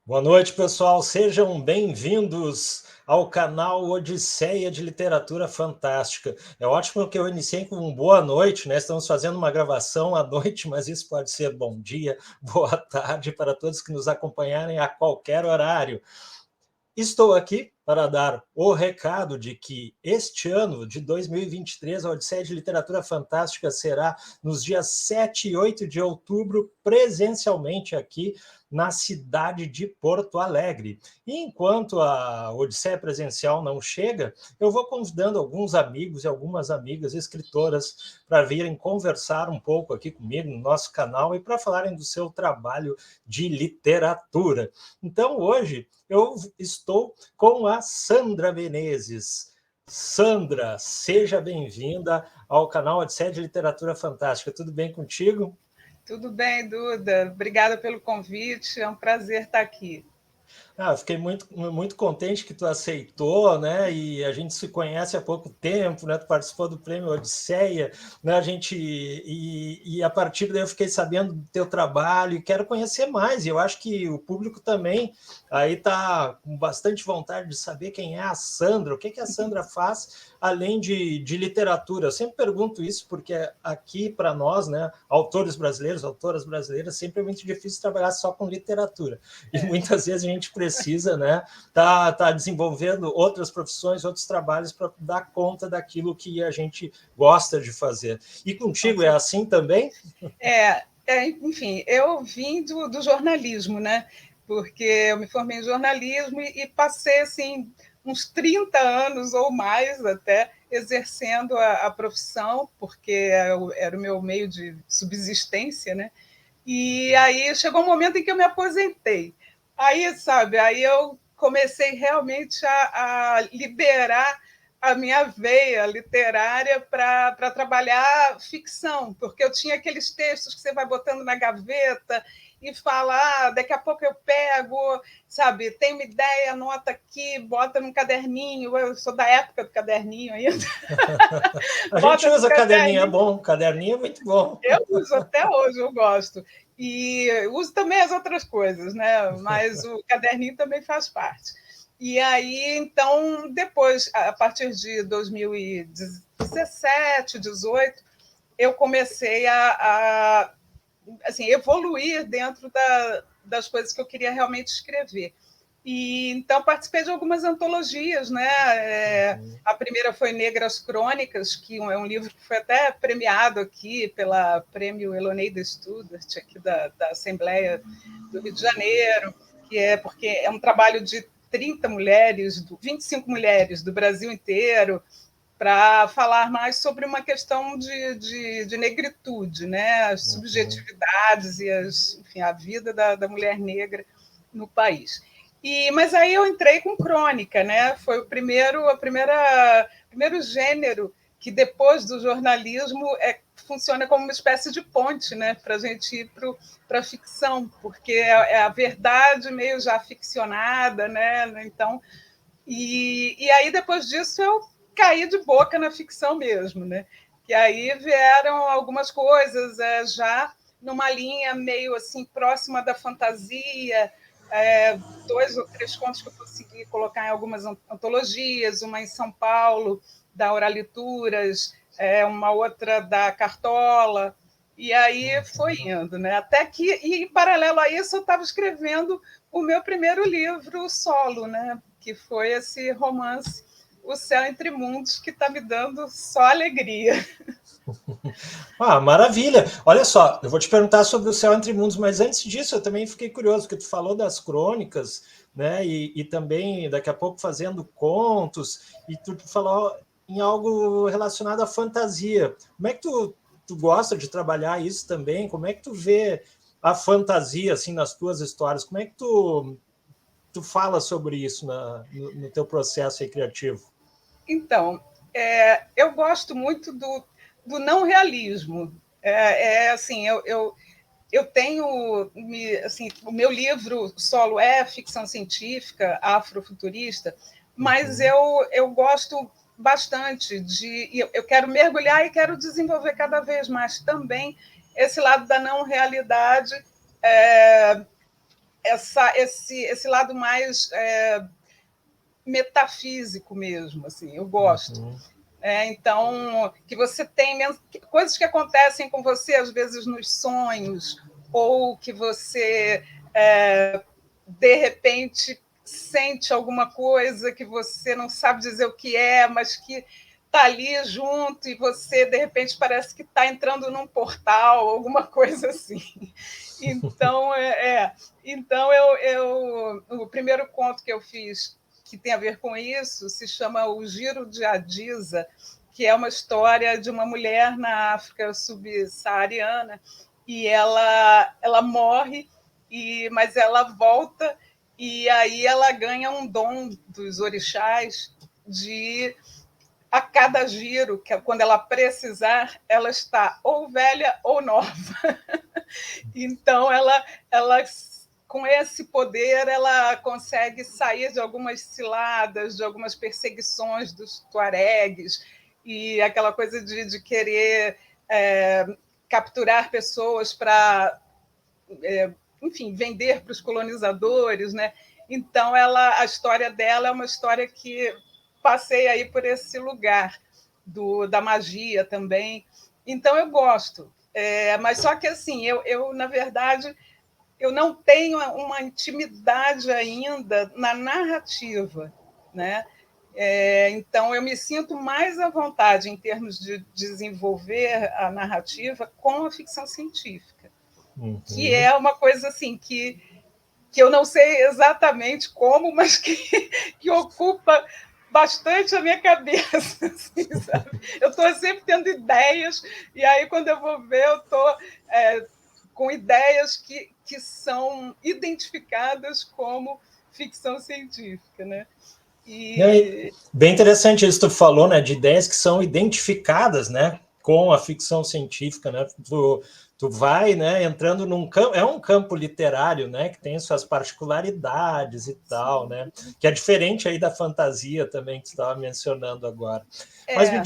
Boa noite, pessoal. Sejam bem-vindos ao canal Odisseia de Literatura Fantástica. É ótimo que eu iniciei com um boa noite, né? Estamos fazendo uma gravação à noite, mas isso pode ser bom dia, boa tarde para todos que nos acompanharem a qualquer horário. Estou aqui para dar o recado de que este ano de 2023, a Odisseia de Literatura Fantástica será nos dias 7 e 8 de outubro, presencialmente aqui na cidade de Porto Alegre. E enquanto a Odisseia presencial não chega, eu vou convidando alguns amigos e algumas amigas escritoras para virem conversar um pouco aqui comigo no nosso canal e para falarem do seu trabalho de literatura. Então, hoje, eu estou com a Sandra Menezes. Sandra, seja bem-vinda ao canal Odisseia de Literatura Fantástica. Tudo bem contigo? Tudo bem, Duda? Obrigada pelo convite. É um prazer estar aqui. Fiquei muito contente que tu aceitou, né? E a gente se conhece há pouco tempo, né? Tu participou do Prêmio Odisseia, né? A partir daí eu fiquei sabendo do teu trabalho e quero conhecer mais. E eu acho que o público também aí tá com bastante vontade de saber quem é a Sandra, o que a Sandra faz além de literatura. Eu sempre pergunto isso porque aqui para nós, né? Autores brasileiros, autoras brasileiras, sempre é muito difícil trabalhar só com literatura. E muitas vezes a gente precisa, né, tá desenvolvendo outras profissões, outros trabalhos para dar conta daquilo que a gente gosta de fazer. E contigo é assim também? Enfim, eu vim do jornalismo, né? Porque eu me formei em jornalismo e passei assim uns 30 anos ou mais até exercendo a profissão, porque era o meu meio de subsistência, né? E aí chegou um momento em que eu me aposentei. Aí, sabe, aí eu comecei realmente a liberar a minha veia literária para trabalhar ficção, porque eu tinha aqueles textos que você vai botando na gaveta e fala, daqui a pouco eu pego, sabe, tem uma ideia, anota aqui, bota num caderninho, eu sou da época do caderninho ainda. A gente Bota no usa caderninho, é caderninho, bom, caderninho é muito bom. eu uso até hoje, eu gosto. E uso também as outras coisas, né? Mas o caderninho também faz parte. E aí, então, depois, a partir de 2017, 18, eu comecei a assim, evoluir dentro das coisas que eu queria realmente escrever. E então participei de algumas antologias, né? A primeira foi Negras Crônicas, que é um livro que foi até premiado aqui pela Prêmio Eloneida Studart, aqui da Assembleia do Rio de Janeiro, que é porque é um trabalho de 30 mulheres, 25 mulheres do Brasil inteiro, para falar mais sobre uma questão de negritude, né? As subjetividades e enfim, a vida da mulher negra no país. Mas aí eu entrei com crônica, né? Foi primeiro gênero que depois do jornalismo funciona como uma espécie de ponte, né? Para a gente ir para a ficção, porque é a verdade meio já ficcionada, né? Então, e aí depois disso eu caí de boca na ficção mesmo, né? Que aí vieram algumas coisas já numa linha meio assim próxima da fantasia, 2 ou 3 contos que eu consegui colocar em algumas antologias, uma em São Paulo, da Oralituras, uma outra da Cartola, e aí foi indo, né? Até que, e em paralelo a isso, eu estava escrevendo o meu primeiro livro solo, né? Que foi esse romance O Céu Entre Mundos, que está me dando só alegria. Maravilha! Olha só, eu vou te perguntar sobre o Céu Entre Mundos, mas antes disso eu também fiquei curioso, porque tu falou das crônicas, né? E também daqui a pouco fazendo contos, e tu falou em algo relacionado à fantasia. Como é que tu gosta de trabalhar isso também? Como é que tu vê a fantasia assim nas tuas histórias? Como é que tu fala sobre isso no teu processo aí criativo? Então, eu gosto muito do não realismo. Assim, eu tenho, assim, o meu livro solo é ficção científica, afrofuturista, mas eu gosto bastante eu quero mergulhar e quero desenvolver cada vez mais também esse lado da não realidade, é, esse lado mais metafísico mesmo, assim, eu gosto. Uhum. Então, que você tem coisas que acontecem com você, às vezes, nos sonhos, ou que você, de repente, sente alguma coisa que você não sabe dizer o que é, mas que está ali junto e você, de repente, parece que está entrando num portal, alguma coisa assim. Então, o primeiro conto que eu fiz que tem a ver com isso se chama O Giro de Adisa, que é uma história de uma mulher na África subsaariana e ela morre, mas ela volta e aí ela ganha um dom dos orixás de a cada giro, que quando ela precisar, ela está ou velha ou nova. Então, ela com esse poder, ela consegue sair de algumas ciladas, de algumas perseguições dos tuaregues, e aquela coisa de querer capturar pessoas para, enfim, vender para os colonizadores, né? Então, a história dela é uma história que passei aí por esse lugar da magia também. Então, eu gosto. Mas só que, assim, eu, na verdade, eu não tenho uma intimidade ainda na narrativa, né? Então, eu me sinto mais à vontade em termos de desenvolver a narrativa com a ficção científica, que Uhum. é uma coisa assim que eu não sei exatamente como, mas que ocupa bastante a minha cabeça. Assim, sabe? Eu estou sempre tendo ideias, e aí, quando eu vou ver, eu estou com ideias que são identificadas como ficção científica. Né? E aí, E bem interessante isso que tu falou, né, de ideias que são identificadas, né, com a ficção científica, né, tu vai, né, entrando num campo, é um campo literário, né, que tem suas particularidades e tal, né, que é diferente aí da fantasia também que tu estava mencionando agora. Mas é,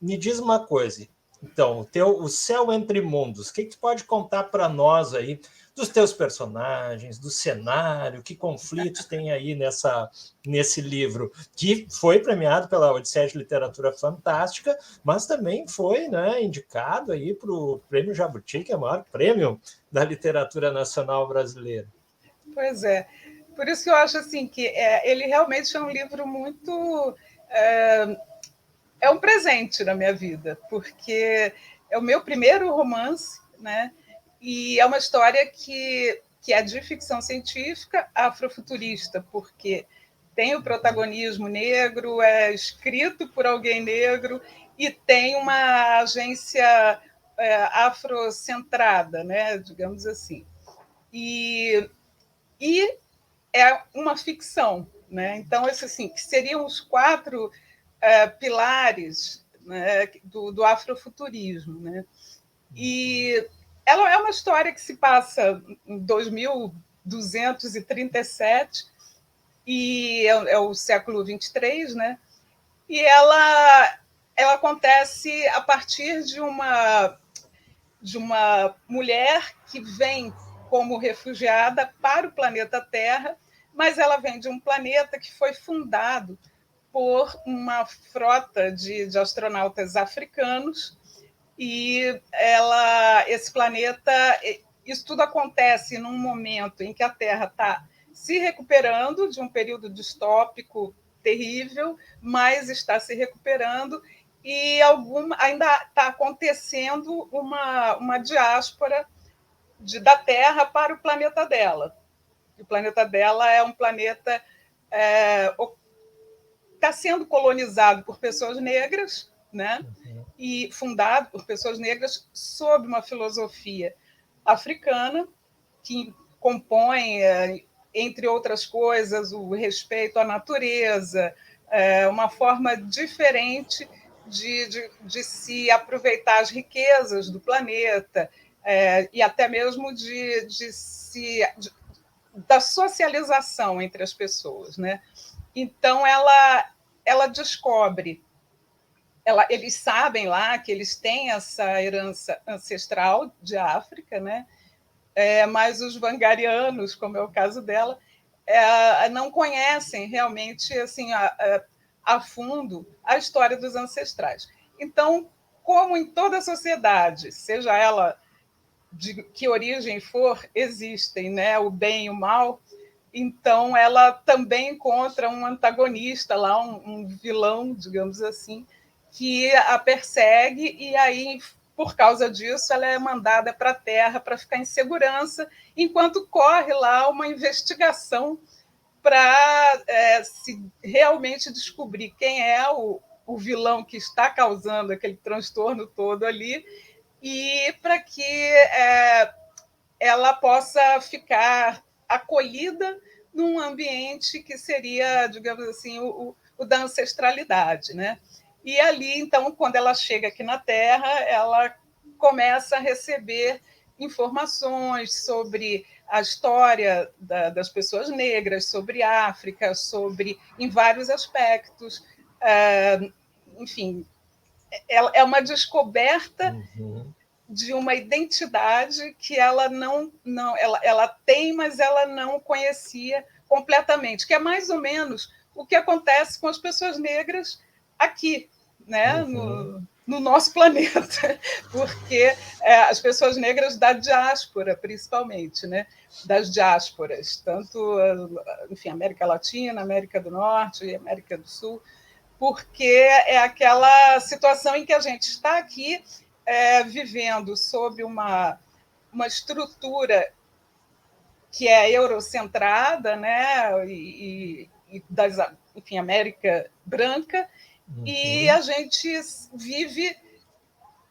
me diz uma coisa, então, o Céu Entre Mundos, o que tu pode contar para nós aí dos teus personagens, do cenário, que conflitos tem aí nesse livro, que foi premiado pela Odisseia de Literatura Fantástica, mas também foi, né, indicado aí para o Prêmio Jabuti, que é o maior prêmio da literatura nacional brasileira. pois é. Por isso que eu acho assim que ele realmente é um livro muito é um presente na minha vida, porque é o meu primeiro romance, né? E é uma história que é de ficção científica afrofuturista, porque tem o protagonismo negro, é escrito por alguém negro e tem uma agência afrocentrada, né? Digamos assim. E é uma ficção, né? Então, assim, que seriam os quatro pilares, né, do afrofuturismo. Né? E ela é uma história que se passa em 2237, e é o século 23, né? E ela acontece a partir de uma mulher que vem como refugiada para o planeta Terra, mas ela vem de um planeta que foi fundado por uma frota de astronautas africanos, e esse planeta, isso tudo acontece num momento em que a Terra está se recuperando de um período distópico terrível, mas está se recuperando, e ainda está acontecendo uma diáspora da Terra para o planeta dela. O planeta dela é um planeta está sendo colonizado por pessoas negras, né? E fundado por pessoas negras sob uma filosofia africana que compõe, entre outras coisas, o respeito à natureza, uma forma diferente de se aproveitar as riquezas do planeta, e até mesmo da socialização entre as pessoas. Né? Então, ela descobre, eles sabem lá que eles têm essa herança ancestral de África, né? mas os wangarianos, como é o caso dela, não conhecem realmente assim a fundo a história dos ancestrais. Então, como em toda sociedade, seja ela de que origem for, existem, né, o bem e o mal, então ela também encontra um antagonista lá, um vilão, digamos assim, que a persegue, e aí, por causa disso, ela é mandada para a Terra para ficar em segurança, enquanto corre lá uma investigação para se realmente descobrir quem é o vilão que está causando aquele transtorno todo ali, e para que ela possa ficar acolhida num ambiente que seria, digamos assim, o da ancestralidade, né? E ali, então, quando ela chega aqui na Terra, ela começa a receber informações sobre a história das pessoas negras, sobre a África, sobre em vários aspectos. Enfim, é uma descoberta de uma identidade que ela ela tem, mas ela não conhecia completamente, que é mais ou menos o que acontece com as pessoas negras aqui, né, no nosso planeta, porque as pessoas negras da diáspora, principalmente, né, das diásporas, tanto, enfim, América Latina, América do Norte e América do Sul, porque é aquela situação em que a gente está aqui vivendo sob uma estrutura que é eurocentrada, né, enfim, América branca, e a gente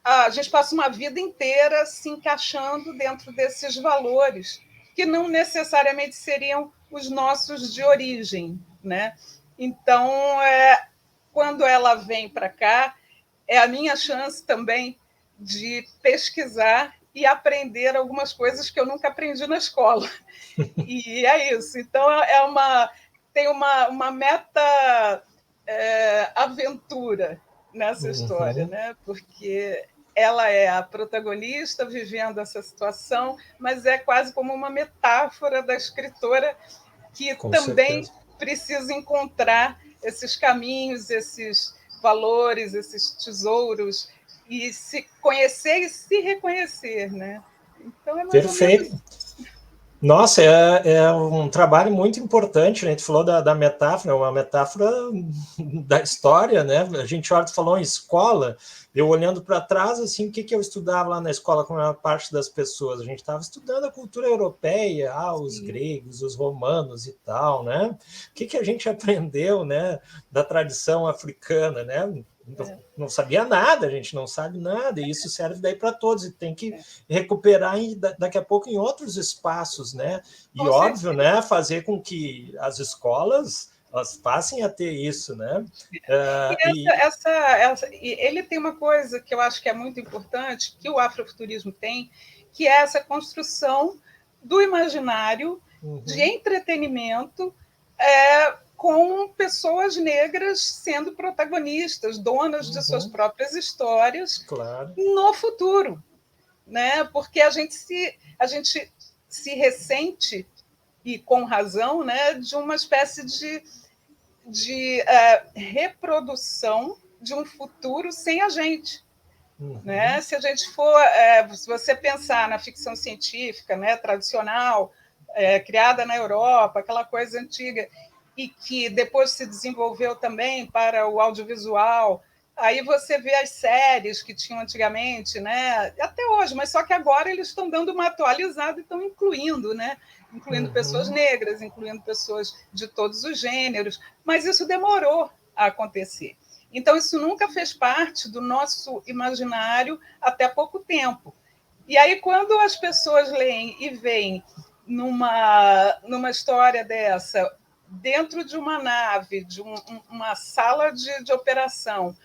a gente passa uma vida inteira se encaixando dentro desses valores que não necessariamente seriam os nossos de origem, né? Então, quando ela vem para cá, é a minha chance também de pesquisar e aprender algumas coisas que eu nunca aprendi na escola. E é isso. Então, tem uma meta aventura nessa história, né? Porque ela é a protagonista vivendo essa situação, mas é quase como uma metáfora da escritora que Com também certeza. precisa encontrar esses caminhos, esses valores, esses tesouros, e se conhecer e se reconhecer, né? Então é mais ou menos Perfeito. Nossa, é um trabalho muito importante, né? A gente falou da metáfora, uma metáfora da história, né? A gente olha, falou em escola, eu olhando para trás, assim, o que eu estudava lá na escola com a maior parte das pessoas? A gente estava estudando a cultura europeia, os gregos, os romanos e tal, né? O que a gente aprendeu, né, da tradição africana, né? Não sabia nada, a gente não sabe nada, e isso serve daí para todos, e tem que recuperar daqui a pouco em outros espaços, né? E óbvio, né, fazer com que as escolas elas passem a ter isso, né? E ele tem uma coisa que eu acho que é muito importante, que o afrofuturismo tem, que é essa construção do imaginário de entretenimento com pessoas negras sendo protagonistas, donas de suas próprias histórias no futuro, né? Porque a gente se ressente, e com razão, né, de uma espécie de reprodução de um futuro sem a gente. Né? Se a gente for, se você pensar na ficção científica, né, tradicional, criada na Europa, aquela coisa antiga, e que depois se desenvolveu também para o audiovisual, aí você vê as séries que tinham antigamente, né, até hoje, mas só que agora eles estão dando uma atualizada e estão incluindo, né, incluindo pessoas negras, incluindo pessoas de todos os gêneros, mas isso demorou a acontecer. Então, isso nunca fez parte do nosso imaginário até pouco tempo. E aí, quando as pessoas leem e veem numa história dessa, dentro de uma nave, de uma sala de operação,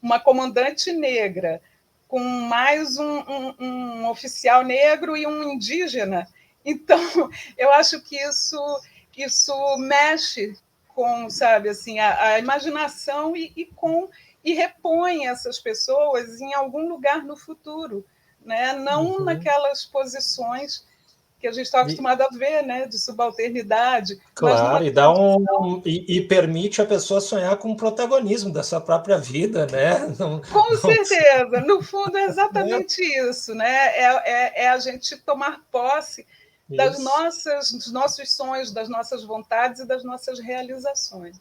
uma comandante negra, com mais um oficial negro e um indígena, então, eu acho que isso mexe com, sabe, assim, a imaginação e repõe essas pessoas em algum lugar no futuro, né? Não naquelas posições que a gente está acostumado a ver, né, de subalternidade. Claro, e dá e permite a pessoa sonhar com o protagonismo da sua própria vida, né? Não, com não, certeza, no fundo é né? exatamente isso, né? É a gente tomar posse Isso. dos nossos sonhos, das nossas vontades e das nossas realizações.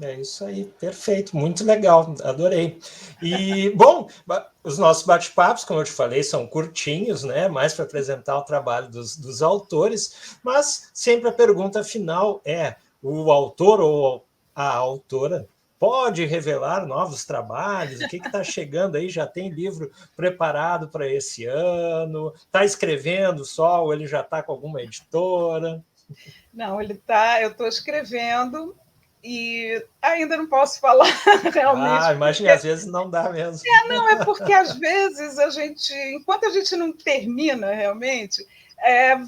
É isso aí, perfeito, muito legal, adorei. E, bom, os nossos bate-papos, como eu te falei, são curtinhos, né? Mais para apresentar o trabalho dos autores, mas sempre a pergunta final é: o autor ou a autora pode revelar novos trabalhos? O que está chegando aí? Já tem livro preparado para esse ano? Está escrevendo só ou ele já está com alguma editora? Não, eu estou escrevendo e ainda não posso falar Ah, realmente, imagine, porque às vezes não dá mesmo. não é porque às vezes enquanto a gente não termina realmente,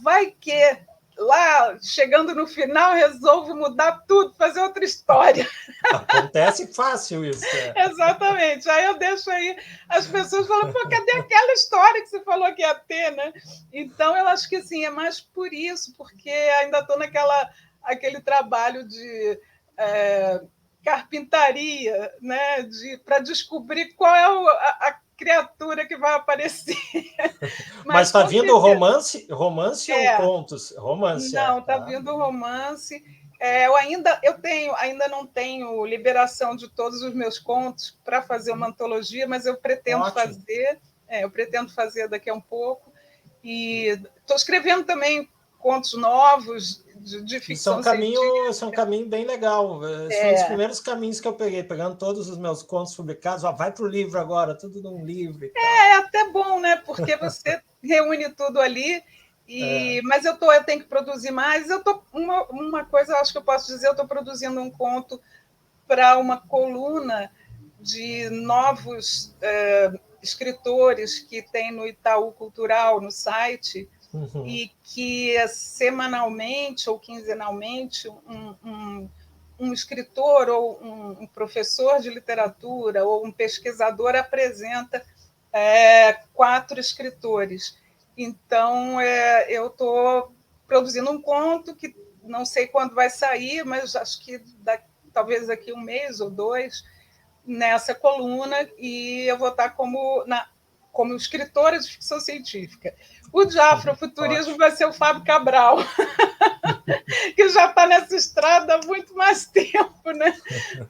vai que lá chegando no final resolvo mudar tudo, fazer outra história. Acontece fácil isso. Exatamente. Aí eu deixo aí as pessoas falando, pô, cadê aquela história que você falou que ia ter, né? Então eu acho que assim, é mais por isso, porque ainda estou aquele trabalho de carpintaria, né? Para descobrir qual é a criatura que vai aparecer. Mas Mas está com vindo certeza. romance ou É, contos? Romance, não, está tá. vindo romance. Ainda não tenho liberação de todos os meus contos para fazer uma antologia, mas eu pretendo Ótimo. fazer. Eu pretendo fazer daqui a um pouco. E estou escrevendo também contos novos de Isso é ficção científica. isso é um caminho bem legal. Esse foi um dos primeiros caminhos que eu peguei, pegando todos os meus contos publicados. Ó, vai para o livro agora, tudo num livro e tal. É até bom, né? Porque você reúne tudo ali. Mas eu tenho que produzir mais. Uma coisa, eu acho que eu posso dizer, eu estou produzindo um conto para uma coluna de novos escritores que tem no Itaú Cultural, no site, e que semanalmente ou quinzenalmente um escritor ou um professor de literatura ou um pesquisador apresenta 4 escritores. Então, eu estou produzindo um conto que não sei quando vai sair, mas acho que talvez daqui 1 mês ou 2, nessa coluna, e eu vou estar como escritora de ficção científica. O de afrofuturismo vai ser o Fábio Cabral, que já está nessa estrada há muito mais tempo, né?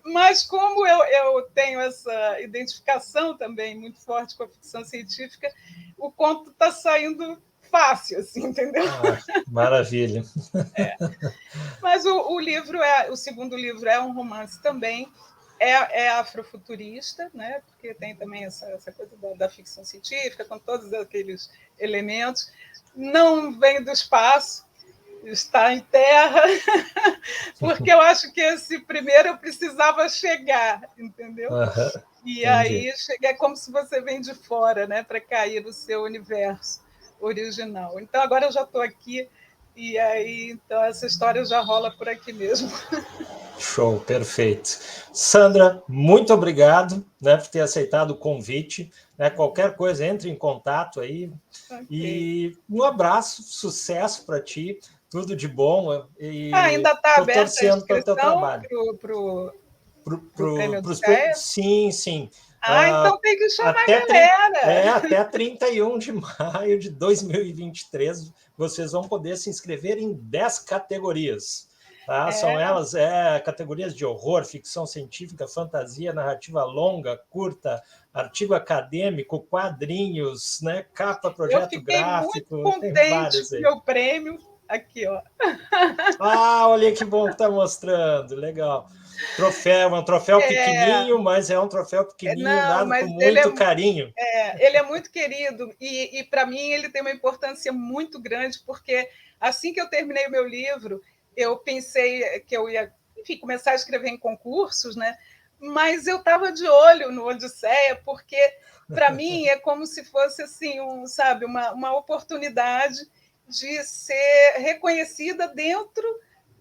Mas como eu tenho essa identificação também muito forte com a ficção científica, o conto está saindo fácil, assim, entendeu? Ah, maravilha. Mas o segundo livro é um romance também, é afrofuturista, né? Porque tem também essa coisa da ficção científica, com todos aqueles elementos. Não vem do espaço, está em terra, porque eu acho que esse primeiro eu precisava chegar, entendeu? E Entendi. aí é como se você vem de fora, né, para cair no seu universo original. Então agora eu já estou aqui e aí então essa história já rola por aqui mesmo. Show, perfeito. Sandra, muito obrigado, né, por ter aceitado o convite. Né, qualquer coisa, entre em contato aí. Okay. E um abraço, sucesso para ti, tudo de bom. E ainda está aberta a torcendo pelo teu inscrição trabalho. para o Prêmio Odisseia? Sim, sim. Então tem que chamar até a galera. Até 31 de maio de 2023, vocês vão poder se inscrever em 10 categorias. Tá? São elas categorias de horror, ficção científica, fantasia, narrativa longa, curta, artigo acadêmico, quadrinhos, né? Capa, Eu projeto fiquei muito gráfico, tem contente vários com o aí. meu prêmio. Aqui, ó. Olha que bom que está mostrando, legal. Troféu, é um troféu pequenininho, mas é um troféu pequenininho Não, dado com mas muito carinho. ele é muito querido e para mim ele tem uma importância muito grande, porque assim que eu terminei o meu livro, eu pensei que eu ia, enfim, começar a escrever em concursos, né? Mas eu estava de olho no Odisseia, porque para mim é como se fosse assim, sabe, uma oportunidade de ser reconhecida dentro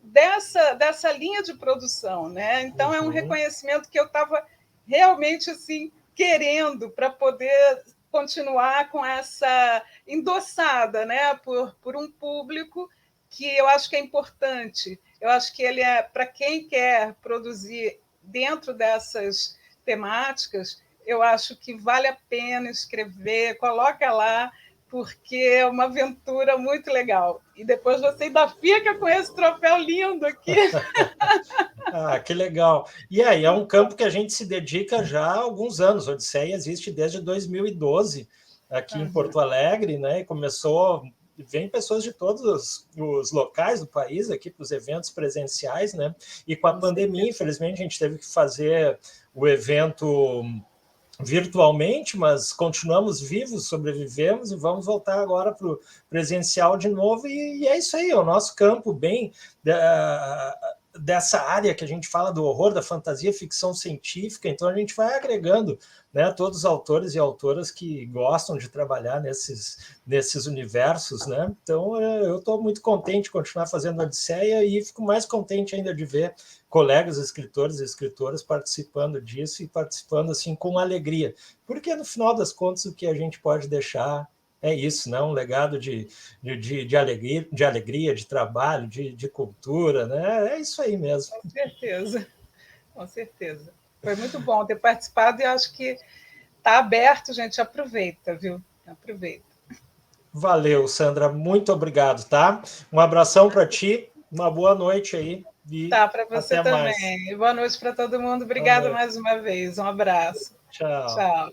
dessa linha de produção, né? Então é um reconhecimento que eu estava realmente assim querendo para poder continuar com essa endossada, né, por um público que eu acho que é importante. Eu acho que ele é, para quem quer produzir dentro dessas temáticas, eu acho que vale a pena escrever, coloca lá, porque é uma aventura muito legal. E depois você ainda fica com esse troféu lindo aqui. Ah, que legal. E aí, é um campo que a gente se dedica já há alguns anos. A Odisseia existe desde 2012 aqui em Porto Alegre, né? E começou, vem pessoas de todos os locais do país aqui para os eventos presenciais, né? E com a pandemia, infelizmente, a gente teve que fazer o evento virtualmente, mas continuamos vivos, sobrevivemos e vamos voltar agora para o presencial de novo. E é isso aí, é o nosso campo bem dessa área que a gente fala do horror, da fantasia, ficção científica. Então a gente vai agregando, né, todos os autores e autoras que gostam de trabalhar nesses universos, né? Então eu estou muito contente de continuar fazendo a Odisseia e fico mais contente ainda de ver colegas escritores e escritoras participando disso e participando assim com alegria, porque no final das contas o que a gente pode deixar é isso, né? Um legado de alegria, de trabalho, de cultura, né? É isso aí mesmo. Com certeza, com certeza. Foi muito bom ter participado e acho que está aberto, gente, aproveita, viu? Aproveita. Valeu, Sandra, muito obrigado, tá? Um abração para ti, uma boa noite aí. E tá, para você até também. Mais. Boa noite para todo mundo. Obrigada mais uma vez. Um abraço. Tchau. Tchau.